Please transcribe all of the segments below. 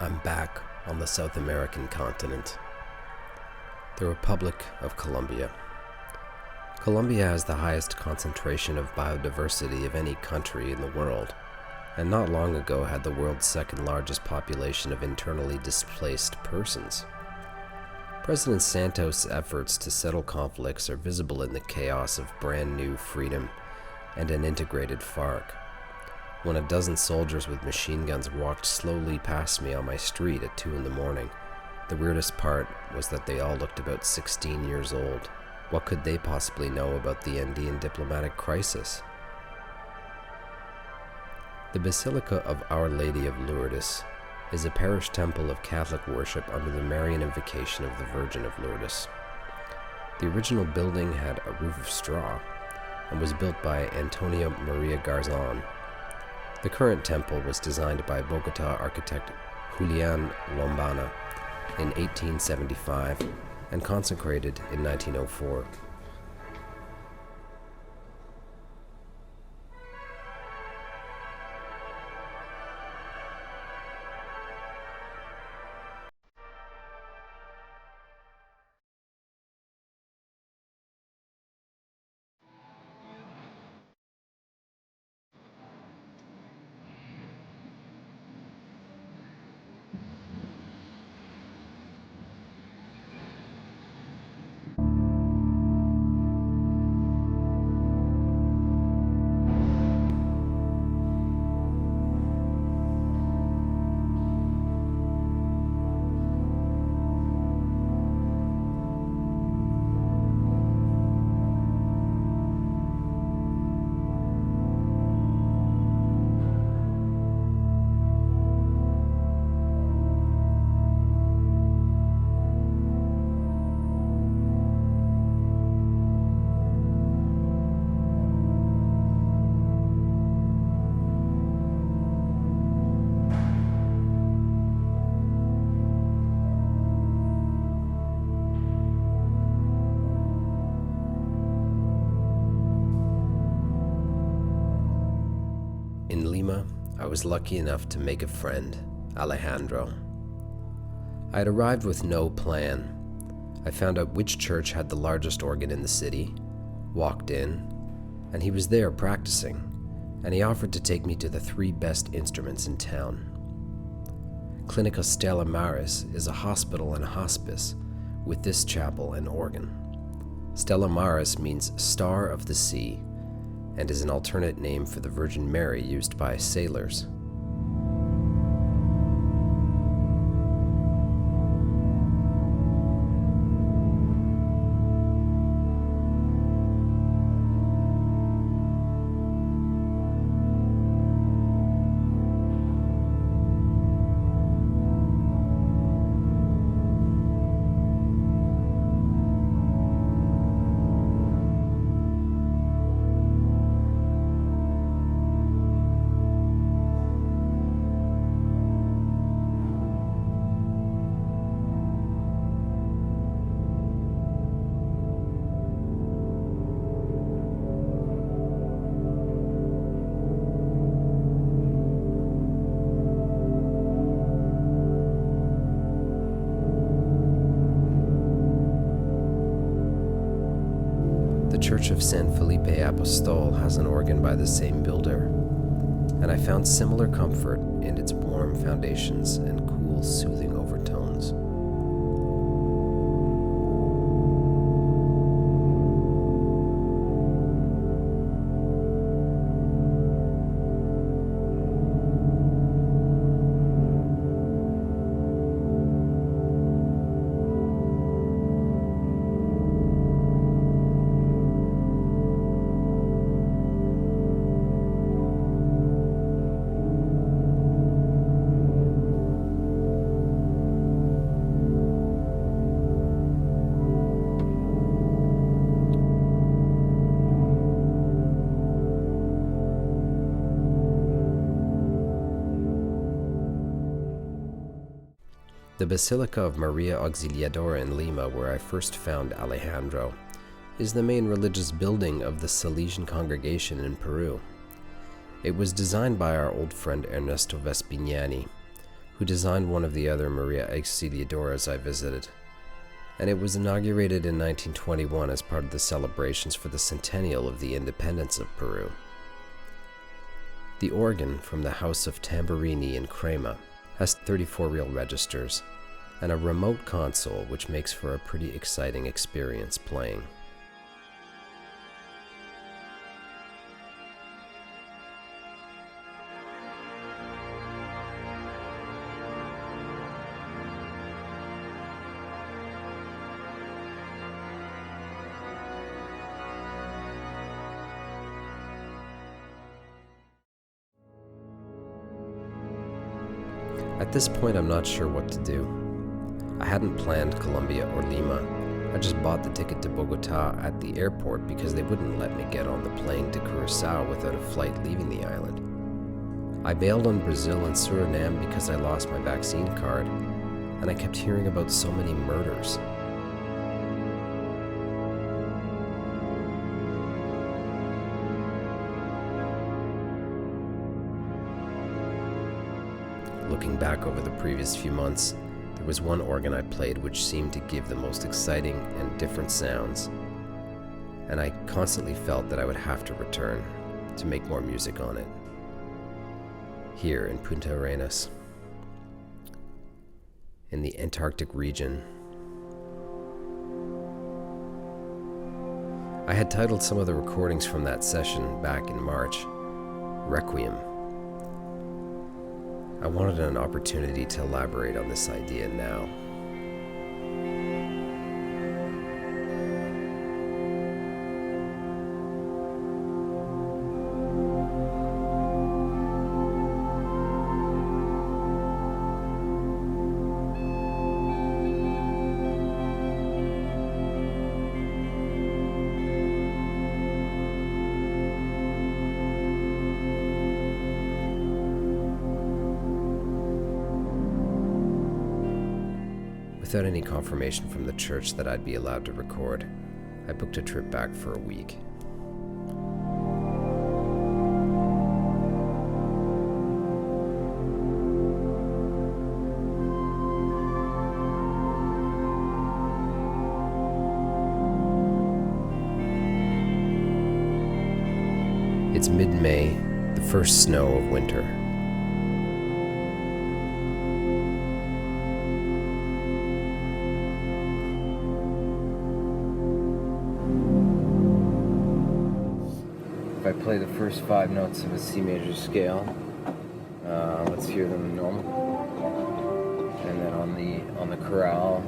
I'm back on the South American continent, the Republic of Colombia. Colombia has the highest concentration of biodiversity of any country in the world, and not long ago had the world's second largest population of internally displaced persons. President Santos' efforts to settle conflicts are visible in the chaos of brand new freedom and an integrated FARC. When a dozen soldiers with machine guns walked slowly past me on my street at 2 a.m, the weirdest part was that they all looked about 16 years old. What could they possibly know about the Andean diplomatic crisis? The Basilica of Our Lady of Lourdes is a parish temple of Catholic worship under the Marian invocation of the Virgin of Lourdes. The original building had a roof of straw and was built by Antonio Maria Garzon. The current temple was designed by Bogota architect Julian Lombana in 1875 and consecrated in 1904. In Lima, I was lucky enough to make a friend, Alejandro. I had arrived with no plan. I found out which church had the largest organ in the city, walked in, and he was there practicing, and he offered to take me to the 3 best instruments in town. Clínica Stella Maris is a hospital and hospice with this chapel and organ. Stella Maris means Star of the Sea, and is an alternate name for the Virgin Mary used by sailors. The Church of San Felipe Apostol has an organ by the same builder, and I found similar comfort in its warm foundations and cool, soothing overtones. The Basilica of Maria Auxiliadora in Lima, where I first found Alejandro, is the main religious building of the Salesian congregation in Peru. It was designed by our old friend Ernesto Vespignani, who designed one of the other Maria Auxiliadoras I visited, and it was inaugurated in 1921 as part of the celebrations for the centennial of the independence of Peru. The organ from the House of Tamburini in Crema has 34 real registers and a remote console which makes for a pretty exciting experience playing. At this point, I'm not sure what to do. I hadn't planned Colombia or Lima. I just bought the ticket to Bogota at the airport because they wouldn't let me get on the plane to Curacao without a flight leaving the island. I bailed on Brazil and Suriname because I lost my vaccine card, and I kept hearing about so many murders. Looking back over the previous few months, there was one organ I played which seemed to give the most exciting and different sounds, and I constantly felt that I would have to return to make more music on it. Here in Punta Arenas, in the Antarctic region. I had titled some of the recordings from that session back in March, Requiem. I wanted an opportunity to elaborate on this idea now. Without any confirmation from the church that I'd be allowed to record, I booked a trip back for a week. It's mid-May, the first snow of winter. If I play the first 5 notes of a C major scale, let's hear them normal, and then on the chorale,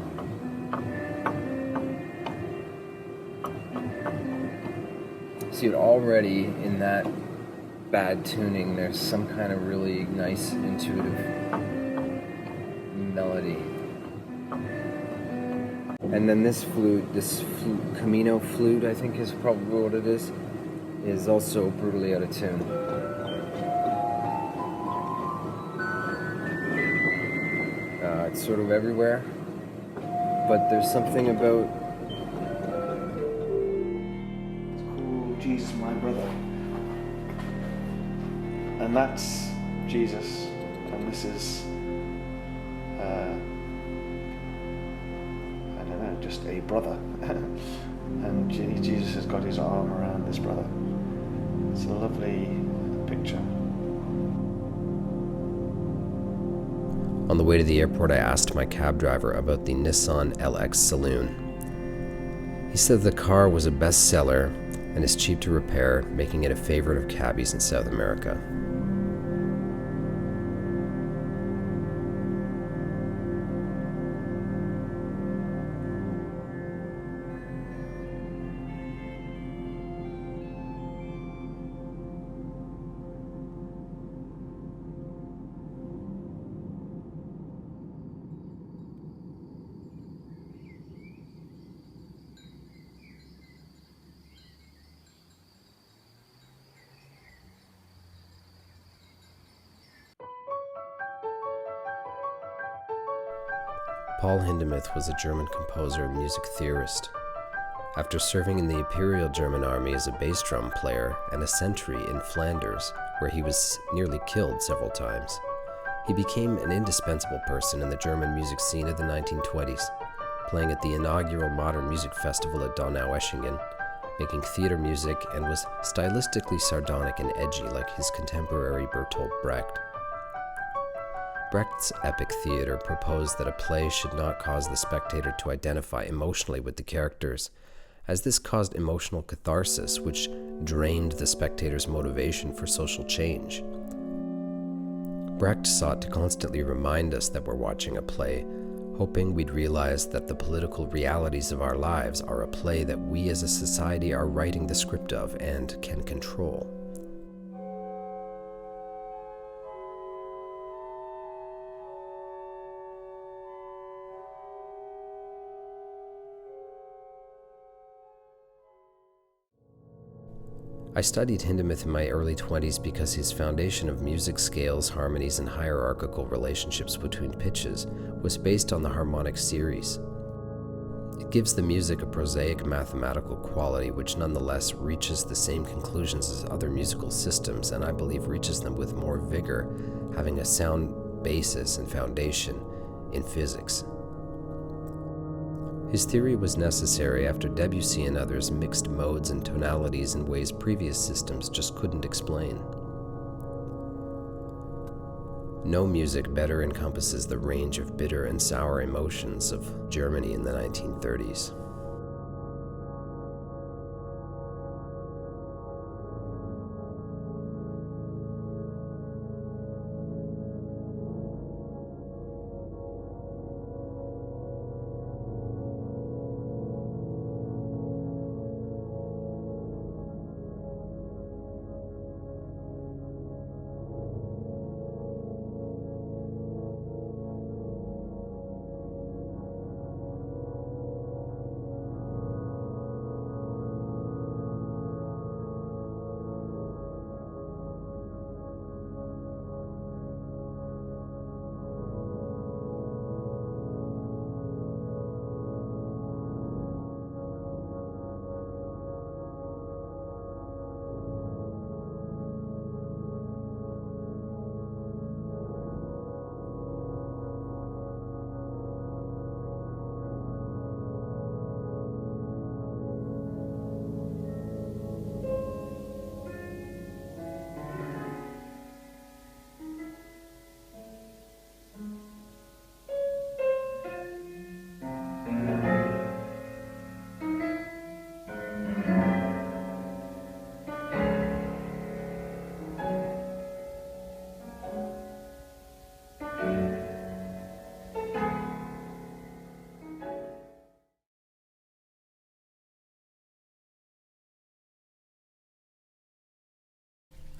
see it already in that bad tuning. There's some kind of really nice intuitive melody, and then this flute, Camino flute, I think is probably what it is also brutally out of tune. It's sort of everywhere, but there's something about Jesus, my brother, and that's Jesus, and this is I don't know, just a brother, and Jesus has got his arm around this brother. It's a lovely picture. On the way to the airport, I asked my cab driver about the Nissan LX Saloon. He said the car was a bestseller and is cheap to repair, making it a favorite of cabbies in South America. Paul Hindemith was a German composer and music theorist. After serving in the Imperial German Army as a bass drum player and a sentry in Flanders, where he was nearly killed several times, He became an indispensable person in the German music scene of the 1920s, playing at the inaugural Modern Music Festival at Donaueschingen, making theater music, and was stylistically sardonic and edgy like his contemporary Bertolt Brecht. Brecht's epic theater proposed that a play should not cause the spectator to identify emotionally with the characters, as this caused emotional catharsis, which drained the spectator's motivation for social change. Brecht sought to constantly remind us that we're watching a play, hoping we'd realize that the political realities of our lives are a play that we as a society are writing the script of and can control. I studied Hindemith in my early 20s because his foundation of music scales, harmonies, and hierarchical relationships between pitches was based on the harmonic series. It gives the music a prosaic mathematical quality which nonetheless reaches the same conclusions as other musical systems, and I believe reaches them with more vigor, having a sound basis and foundation in physics. His theory was necessary after Debussy and others mixed modes and tonalities in ways previous systems just couldn't explain. No music better encompasses the range of bitter and sour emotions of Germany in the 1930s.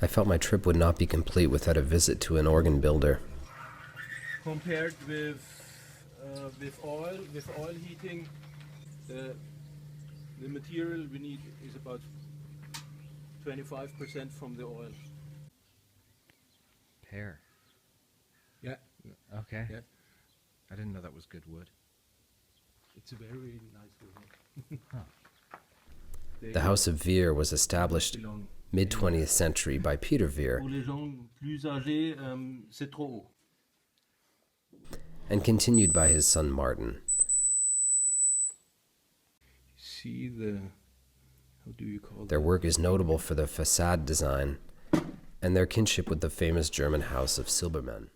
I felt my trip would not be complete without a visit to an organ builder. Compared with oil heating, the material we need is about 25% from the oil. Pear. Yeah. Okay. Yeah. I didn't know that was good wood. It's a very nice wood. The House of Veer was established mid-20th century by Peter Veer Pour les gens plus âgés, c'est trop haut. and continued by his son Martin. See the, how do you call Their that? work is notable for the facade design and their kinship with the famous German house of Silbermann.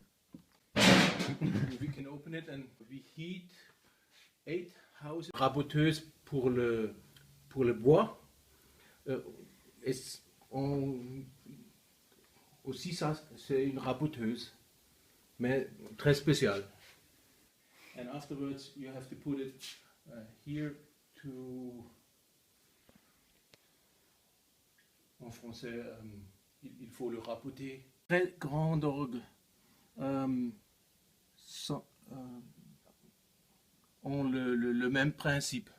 We can open it and we heat 8 houses. Raboteuse pour le bois. Aussi ça, c'est une raboteuse, mais très spéciale. And afterwards you have to put it here to, en français, il faut le raboter. Très grand orgue. Ont le même principe.